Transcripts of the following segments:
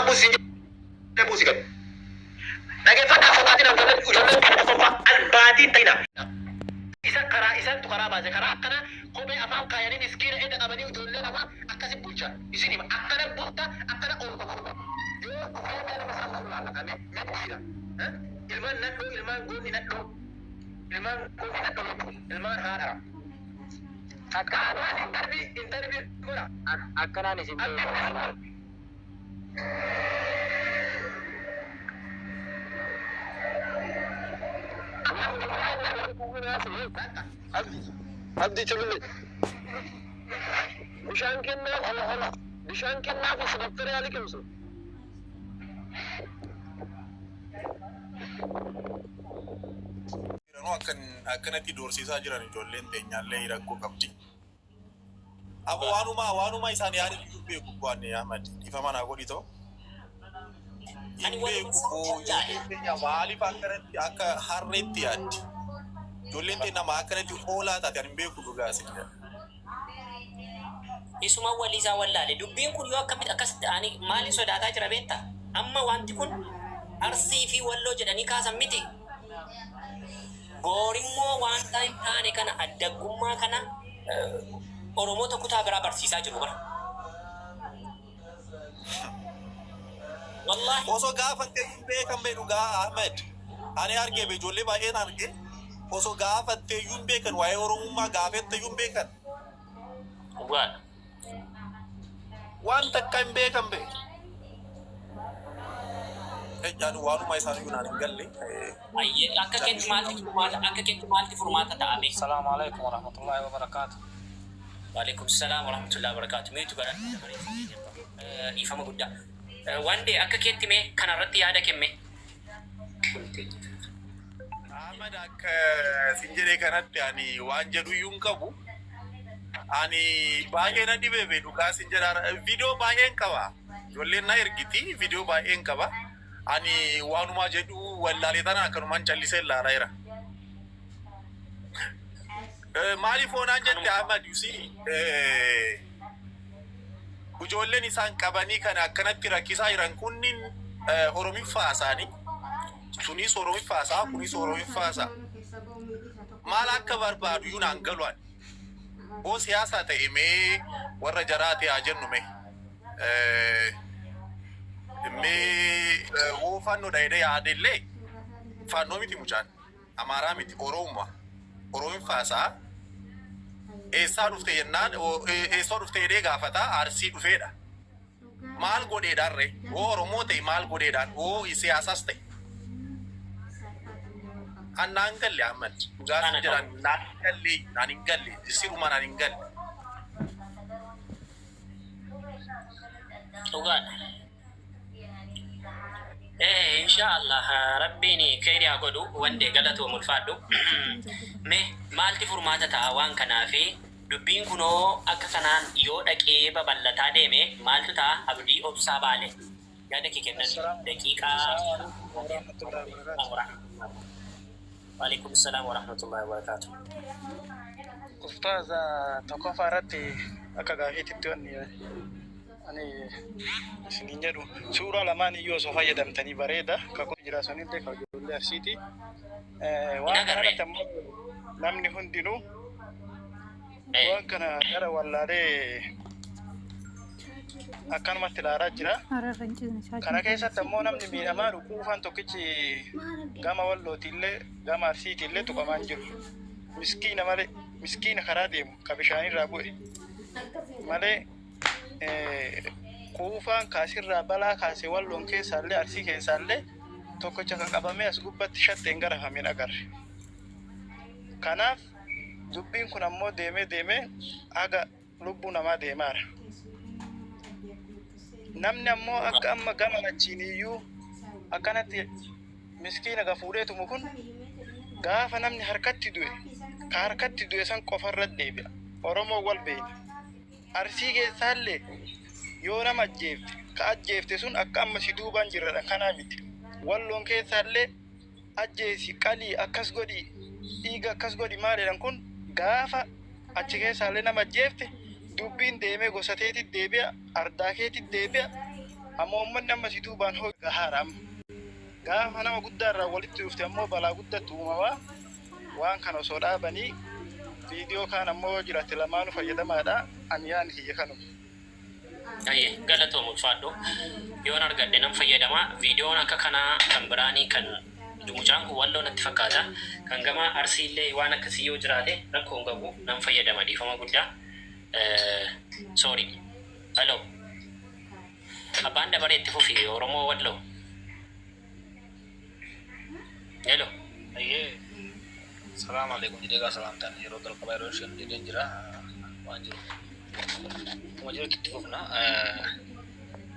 buusi buusi gad. Dhaggeeffadhaa fokaatiin ijoolleen tokkoffaa albaatiin ta'ina. Isa karaa isaantu karaa baase karaa akkana kophee afaan kaayanii miskiina edda qabanii ijoollee namaa akkasi bulchan isin hima akkana bulta akkana oolfama. Yoo kophee nama isaa laallatame medhiira. Ilmaan nadhoo ilmaan goonni nadhoo ilmaan goonni nadhoo ilmaan haadha. Akkanaan intarbii godha. Akkanaan isin abdi chulule bishaan kennaa hala bishaan kennaa fi sababtare haali kimsu akkanatti doorsiisaa jiran ijoolleen teenyaallee rakkoo qabdi. Abo waanuma isaan yaani beeku kwaanne Ahmad ifa mana godhi ta'u. Ani beeku teenya maaliif akkanatti akka harreetti yaaddi. Ijoolleen teenya nama akkanatti hoolaa taate ani beeku dhugaasi. Isuma waliisaa wallaale dubbiin kun yoo akkamitti akkasitti ani maali sodaataa jira beektaa? Amma wanti kun Arsii fi Walloo jedhanii kaasan miti. Boorimmoo wanta hin taane kana addaggummaa kana Oromoota kutaa biraa barsiisaa jiru bara. Wallahi. Osoo gaafattee beekan beeku gaa Ahmed. Ani argee ijoollee baay'een argee. Osoo gaafattee yuun beekan waa'ee Oromummaa gaafattee yuun beekan. Waan. Waan takka hin beekan beeku. Ejjaan waanuma isaan yuunaan hin galle. Ayyee akka keetti maalti furmaata ta'ame. Assalamu alaikum warahmatullahi wabarakatuh. Waalaikum salam warahmatullahi wabarakatuh. Meetu gara ifama guddaa. One day akka keetti mee kanarratti yaada kenne. Ahmad akka sinjiree kanatti ani waan jedhu yuun qabu. Ani baay'ee na dhibee dhugaa sinjiraara viidiyoo baay'een qaba. Ijoolleen na ergiti viidiyoo baay'een qaba. Ani waanuma jedhu wallaalee tana akkanumaan callisee ilaalaa jira. Maaliif oonaan jette Ahmad Yusi ijoolleen isaan qabanii kan akkanatti rakkisaa jiran kunniin Oromiffaa isaanii sunis Oromiffaa isaa kunis Oromiffaa isaa maal akka barbaadu yuunaan galuun oo siyaasaa ta'e mee warra jaraate haa jennu mee oo fannoo dhayidee yaadellee fannoo miti mucaan Amaaraa miti Oromiffaa isaa eessaa dhufte jennaan eessaa dhufte jedhee gaafata Arsii dhufeedha. Maal godheedhaarre oo Oromoo ta'e maal godheedhaan oo siyaasas ta'e. Annaan galle Ahmad dhugaas jedhan naan hin galle siruma naan hin galle. Dhugaadha. Inshallah rabbiin khayriyaa godhu wandee galatoo mulfaadhu. Maalti furmaata ta'a waan kanaafi dubbiin kunoo akka kanaan yoo dhaqee babal'ataa deeme maaltu ta'a abdii obsaa baale. Yaada kee kennan daqiiqaa. Waalaikum salam warahmatullahi wabarakatuh. Ustaaza tokkoffaa irratti akka gaafeetitti ani isiniin jedhu suuraa lamaan iyyuu osoo fayyadamtanii bareeda kakuu jira sunillee kan ijoollee Arsiiti. Waan kanarratti ammoo namni hundinuu waan kana gara wallaalee akkanumatti ilaalaa jira. Kana keessatti ammoo namni miidhamaa dhukkufaan tokkichi gama Wallootiillee gama Arsiitiillee tuqamaan jiru. Miskiina malee miskiina karaa deemu ka bishaanirraa bu'e malee kuufaan kaasirraa balaa kaasee Walloon keessaallee Arsii keessaallee tokkicha kan qabamee as gubbatti shatteen garafamin agarre. Kanaaf dubbiin kun ammoo deemee aga lubbuu namaa deemaara. Namni ammoo akka amma gama lachiiniyyuu akkanatti miskiina gafuudheetumu kun gaafa namni harkatti du'e ka harkatti du'e san qofarra deebi'a. Oromoo wal beeyna. Arsii keessaallee yoo nama ajjeefte ka ajjeefte sun akka amma si duubaan jirradha kanaa miti. Walloon keessaallee ajjeesi qalii akkas godhi dhiiga akkas godhi maaliidhaan kun gaafa achi keessaallee nama ajjeefte dubbiin deemee gosateetti deebi'a ardaa keetti deebi'a ammoo uummanni amma si duubaan hoo haram gaafa nama guddaarraa walitti dhufte ammoo balaa guddatu uumamaa waan kana osoo dhaabanii viidiyoo kaan ammoo jiraate lamaanuu fayyadamaadha ani yaan hiyya kanuma. Aye, galatoomu ulfaadhu. Yoon argadhe nan fayyadama. Viidiyoon akka kanaa kan biraanii kan mucaan kun walloo natti fakkaata. Kan gama arsiillee waan akkasii yoo jiraate rakkoo hin qabu nan fayyadama dhiifama guddaa. Sorry. Hello. Abbaan dabaree itti fufi Oromoo walloo. Hello. Ayyee. Salaam alaikum jedhee salaamtaan yeroo jalqabaa yeroo isheen jedheen jira waan jiru. Akkuma jirutti itti fufna.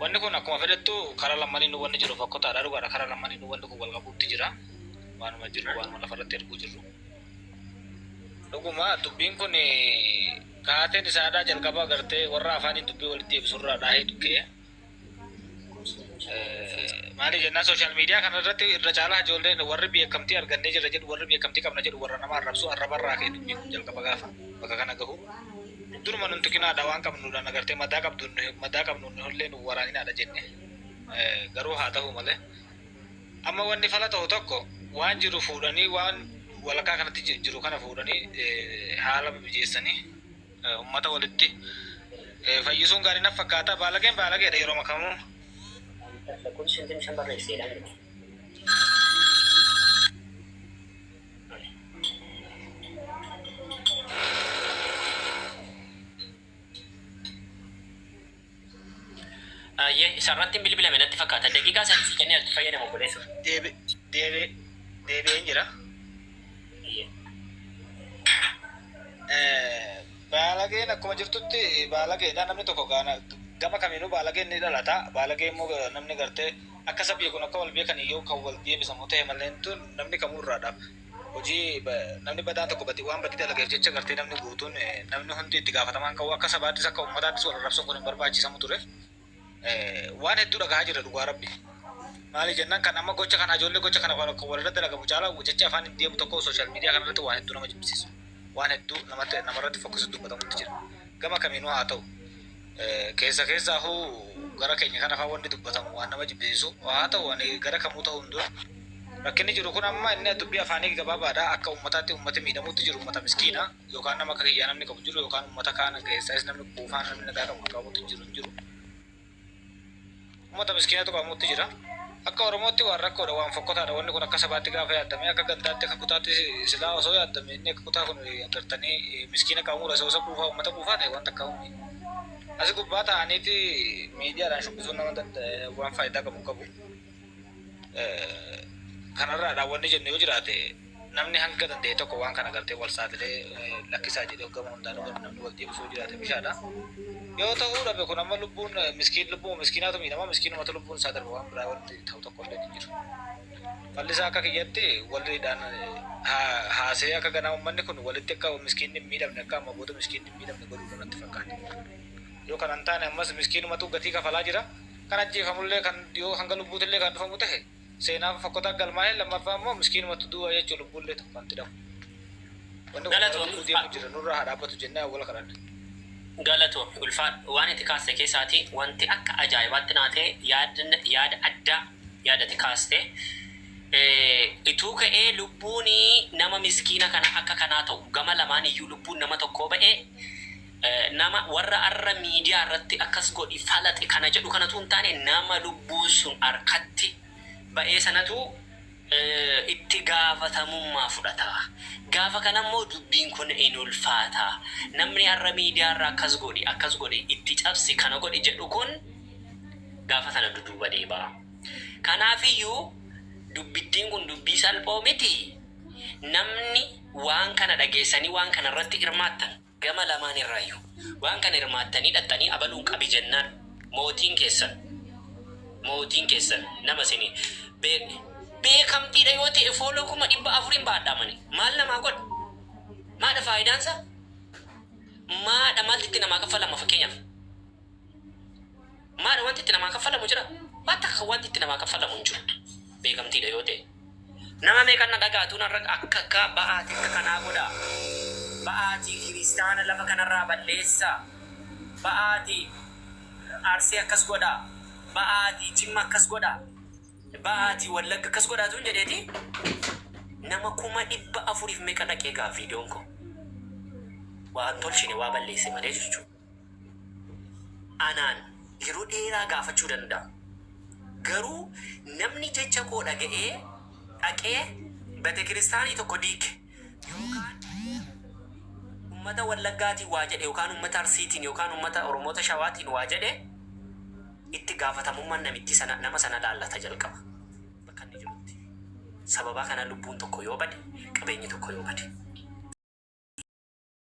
Wanni kun akkuma fedhettu karaa lamaniin wanni jiru fakkotaadha dhugaadha karaa lamaniin wanni kun wal qabuutti jira. Waanuma jiru waanuma lafarratti erguu jirru. Dhuguma dubbiin kun kaateen isaadhaa jalqaba agartee warra afaaniin dubbii walitti deebisurraa dhaahee dukkee. Maali jennaan sooshaal miidiyaa kanarratti irra caalaa ijoolleen warri beekamtii argannee jirra jedhu warri beekamtii qabna jedhu warra nama arrabsu arrabarraa ka'e dubbiin kun jalqaba gaafa bakka kana gahu. Duruma nun tuqinaadha waan qabnuudhaan agartee madaa qabnuun illee nu waraaninaadha jenne garuu haa ta'u malee amma wanni fala ta'u tokko waan jiru fuudhanii waan walakkaa kanatti jiru kana fuudhanii haala mijeessanii uummata walitti fayyisuun gaarii naf fakkaata baalageen baalageedha yeroo makamuu. Sarratti bilbila menatti fakkaata daqiiqaa sadii kennee itti fayyadamu godheessu. Deebi'een jira. Baalageen akkuma jirtutti baalageedha namni tokko gama kamiinuu baalageen ni dhalata. Baalageen immoo namni gartee akka sabbii kun akka wal beekan yoo kan wal deebisamu ta'e malee namni kamuu irraadhaaf. Hojii namni badaan tokko waan badii dalageef jecha gartee namni guutuun namni hundi itti gaafatamaan qabu akka sabaattis akka uummataattis wal arrabsuun kun hin barbaachisamu ture. Waan hedduu dhagahaa jira dhugaa rabbi. Maali jennaan kan amma gocha kana ijoollee gocha kana walirra dalagamu caalaa jecha afaan hin deemu tokko sooshaal miidiyaa kanarratti waan hedduu nama jibbisiisu. Waan hedduu namarratti fokkisutti dubbatamutti jira. Gama kamiinuu haa ta'u. Keessa hoo gara keenya kana afaan wanti dubbatamu waan nama jibbisiisu haa ta'u ani gara kamuu ta'u hundura. Rakkinni jiru kun amma inni dubbii afaanii gabaabaadha akka uummataatti uummata miidhamuutti jiru uummata miskiina yookaan nama akka kiyyaa namni qabu jiru yookaan uummata kaana keessaas namni kuufaan namni nagaa qabutti jiru. Uummata miskiina tokko qabutti jira. Akka Oromootti waan rakkoodha waan fokkotaadha wanni kun akka sabaatti gaafa yaadame akka gandaatti akka kutaatti silaa osoo yaadame inni akka kutaa kun agartanii miskiina qabuudha isa kuufaa uummata kuufaa ta'e waan takka uumi. Asi gubbaa ta'aniiti miidiyaadhaan shubbisuun nama waan faayidaa qabu. Kanarraadha wanni jennu yoo jiraate namni hanga danda'e tokko waan kana gartee wal saaxilee lakkisaa jedhee hoggama hundaan namni wal deebisuu jiraate bishaadha. Yoo ta'uu dhabe kun amma lubbuun miskiinaatu miidhama miskiinumatu lubbuun isaa darba waan biraa wanti ta'u tokko illee ni jiru. Fallisaa akka kiyyatti waliidhaan haasee akka ganaa uummanni kun walitti akka miskiinni hin miidhamne akka amma booda miskiinni hin miidhamne godhuu kanatti fakkaata. Yoo kana hin taane ammas miskiinumatu gatii kafalaa jira. Kan ajjeefamullee kan yoo hanga lubbuutillee kan dhufamu ta'e seenaa fakkotaa galmaa'ee lammaffaa immoo miskiinumatu du'a jechuun lubbuullee tokko wanti dhabu. Wanni kun deemu jira nurraa haa dhaabbatu jennee awwala kadhanne. Galatoomi ulfaan waan itti kaaste keessaati wanti akka ajaa'ibaatti naatee yaada addaa yaadati kaaste ituu ka'ee lubbuun nama miskiina kana akka kanaa ta'u gama lamaan iyyuu lubbuun nama tokkoo ba'ee nama warra arra miidiyaa irratti akkas godhi falaxe kana jedhu kanatu hin taane nama lubbuun sun harkatti ba'ee sanatu itti gaafatamummaa fudhata. Gaafa kanammoo dubbiin kun in ulfaata. Namni har'a miidiyaa irraa akkas godhi itti cabsi kana godhi jedhu kun gaafa sana duduuba deebi'a. Kanaafiyyuu dubbittiin kun dubbii salphoo miti. Namni waan kana dhageessanii waan kana irratti hirmaattan gama lamaan irraayyuu waan kana hirmaattanii dhaxxanii abaluun qabi jennaan mootiin keessan nama isinii beekamtiidha yoo ta'e fooloo 400 baadhamani maal namaa godha maadha faayidaansa maadha maaltitti namaa kaffalama fakkeenyaaf maadha wanti itti namaa kaffalamu jira waan takka wanti itti namaa kaffalamu hin jiru beekamtiidha yoo ta'e nama meeqanna dhagaatuun akka ba'aati akka kanaa godha ba'aati kiristaana lafa kanarraa balleessa ba'aati arsii akkas godha ba'aatii Jimma akkas godhaa ba'aatii Wallagga akkas godhaa tun jedheeti nama 400 meeqa dhaqee gaa viidiyoon koo waan tolchine waa balleesse malee jechuudha. Anaan yeroo dheeraa gaafachuu danda'a. Garuu namni jecha koo dhaga'ee dhaqee bate kiristaanii tokko diige yookaan ummata Wallaggaatiin waa jedhe yookaan ummata Arsiitiin yookaan ummata Oromoota Shawaatiin waa jedhe itti gaafatamummaan namitti nama sana laallata jalqaba bakka inni jirutti. Sababaa kana lubbuun tokko yoo bade qabeenyi tokko yoo bade.